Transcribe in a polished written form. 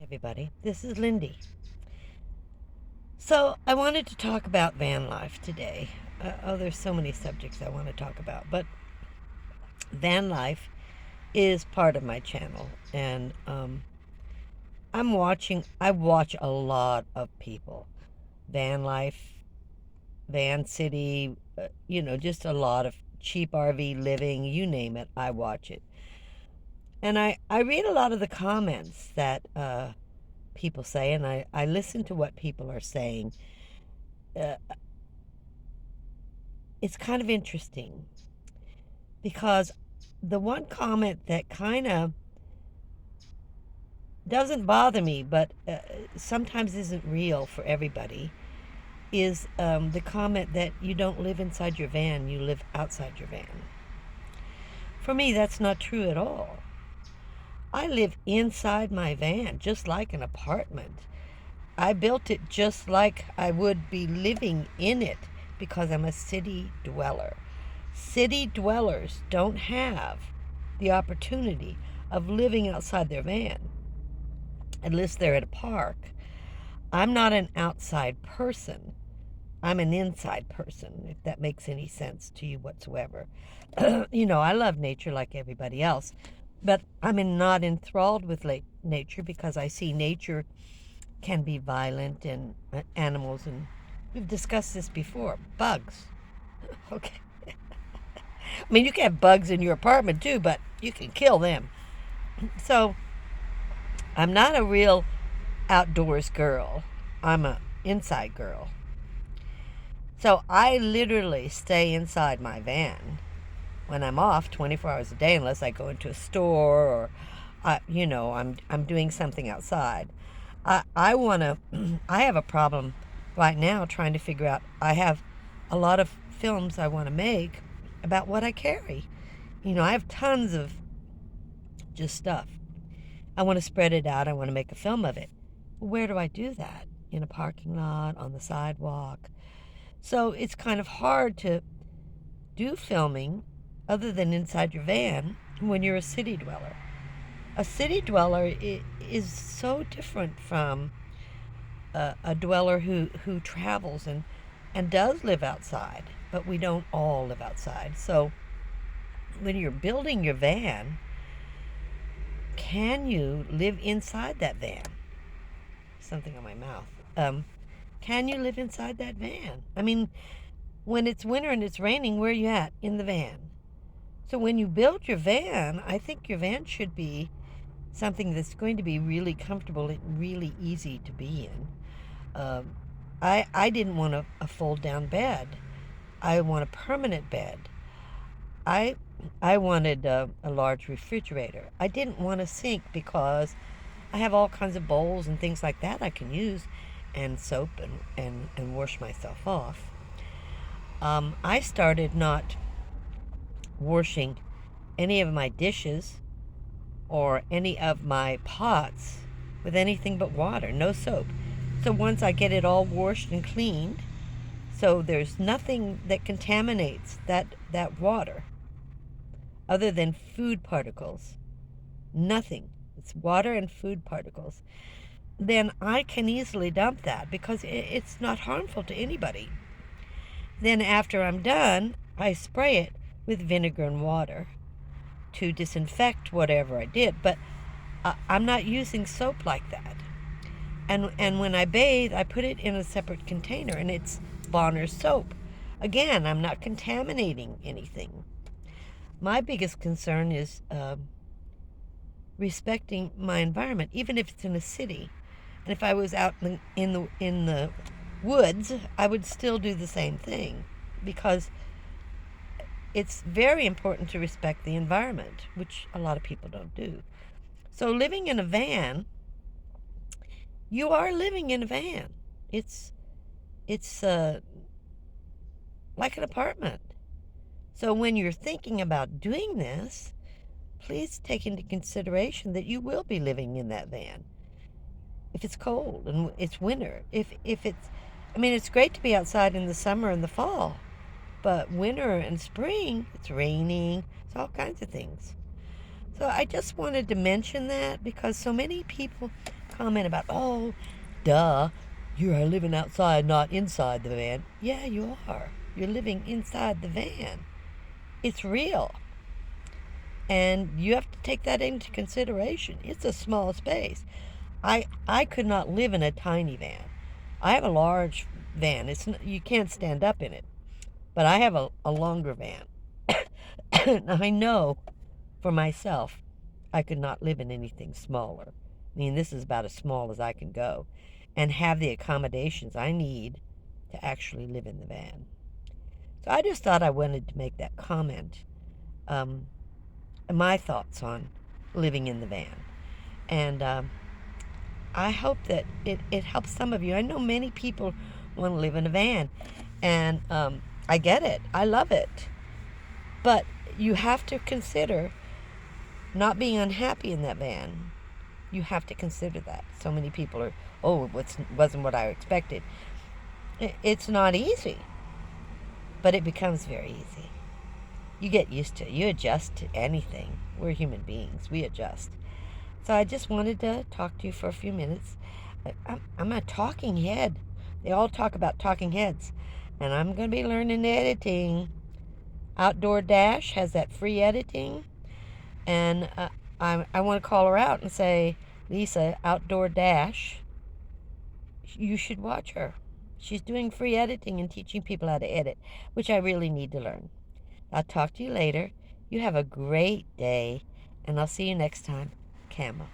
everybody. This is Lindy. So, I wanted to talk about van life today. There's so many subjects I want to talk about, but van life is part of my channel, and I watch a lot of people. Van life, van city, just a lot of cheap RV living, you name it, I watch it. And I read a lot of the comments that people say, and I listen to what people are saying. Uh, it's kind of interesting because the one comment that kind of doesn't bother me, but sometimes isn't real for everybody, is the comment that you don't live inside your van, you live outside your van. For me, that's not true at all. I live inside my van, just like an apartment. I built it just like I would be living in it because I'm a city dweller. City dwellers don't have the opportunity of living outside their van unless they're at a park. I'm not an outside person. I'm an inside person, if that makes any sense to you whatsoever. I love nature like everybody else, but I'm not enthralled with nature because I see nature can be violent and animals, and we've discussed this before. Bugs. Okay. I mean, you can have bugs in your apartment too, but you can kill them. So I'm not a real outdoors girl. I'm a inside girl. So I literally stay inside my van when I'm off 24 hours a day, unless I go into a store or, I'm doing something outside. I want to. I have a problem right now trying to figure out. I have a lot of films I want to make about what I carry. I have tons of just stuff. I want to spread it out. I want to make a film of it. Where do I do that? In a parking lot, on the sidewalk. So it's kind of hard to do filming other than inside your van when you're a city dweller. A city dweller is so different from a dweller who travels and does live outside, but we don't all live outside. So when you're building your van, can you live inside that van? Something on my mouth. Can you live inside that van? I mean, when it's winter and it's raining, where are you at? In the van. So when you build your van, I think your van should be something that's going to be really comfortable and really easy to be in. I didn't want a fold down bed. I want a permanent bed. I wanted a large refrigerator. I didn't want a sink because I have all kinds of bowls and things like that I can use, and soap and wash myself off. I started not washing any of my dishes or any of my pots with anything but water, no soap. So once I get it all washed and cleaned, so there's nothing that contaminates that water other than food particles. Nothing. It's water and food particles. Then I can easily dump that because it's not harmful to anybody. Then after I'm done, I spray it with vinegar and water to disinfect whatever I did. But I'm not using soap like that. And when I bathe, I put it in a separate container, and it's Bonner's soap. Again, I'm not contaminating anything. My biggest concern is respecting my environment, even if it's in a city. And if I was out in the woods, I would still do the same thing because it's very important to respect the environment, which a lot of people don't do. So living in a van, you are living in a van. It's like an apartment. So when you're thinking about doing this, please take into consideration that you will be living in that van. If it's cold and it's winter, if it's, I mean, it's great to be outside in the summer and the fall, but winter and spring, it's raining, it's all kinds of things. So I just wanted to mention that because so many people comment about, oh, duh, you are living outside, not inside the van. Yeah, you are. You're living inside the van. It's real. And you have to take that into consideration. It's a small space. I could not live in a tiny van. I have a large van. You can't stand up in it, but I have a longer van. I know for myself I could not live in anything smaller. I mean, this is about as small as I can go and have the accommodations I need to actually live in the van. So I just thought I wanted to make that comment. Um, my thoughts on living in the van. And I hope that it helps some of you. I know many people want to live in a van, and I get it. I love it. But you have to consider not being unhappy in that van. You have to consider that. So many people are, oh, it wasn't what I expected. It's not easy, but it becomes very easy. You get used to it. You adjust to anything. We're human beings. We adjust. So I just wanted to talk to you for a few minutes. I'm a talking head. They all talk about talking heads. And I'm going to be learning editing. Outdoor Dash has that free editing. And I want to call her out and say, Lisa, Outdoor Dash, you should watch her. She's doing free editing and teaching people how to edit, which I really need to learn. I'll talk to you later. You have a great day, and I'll see you next time. Camo.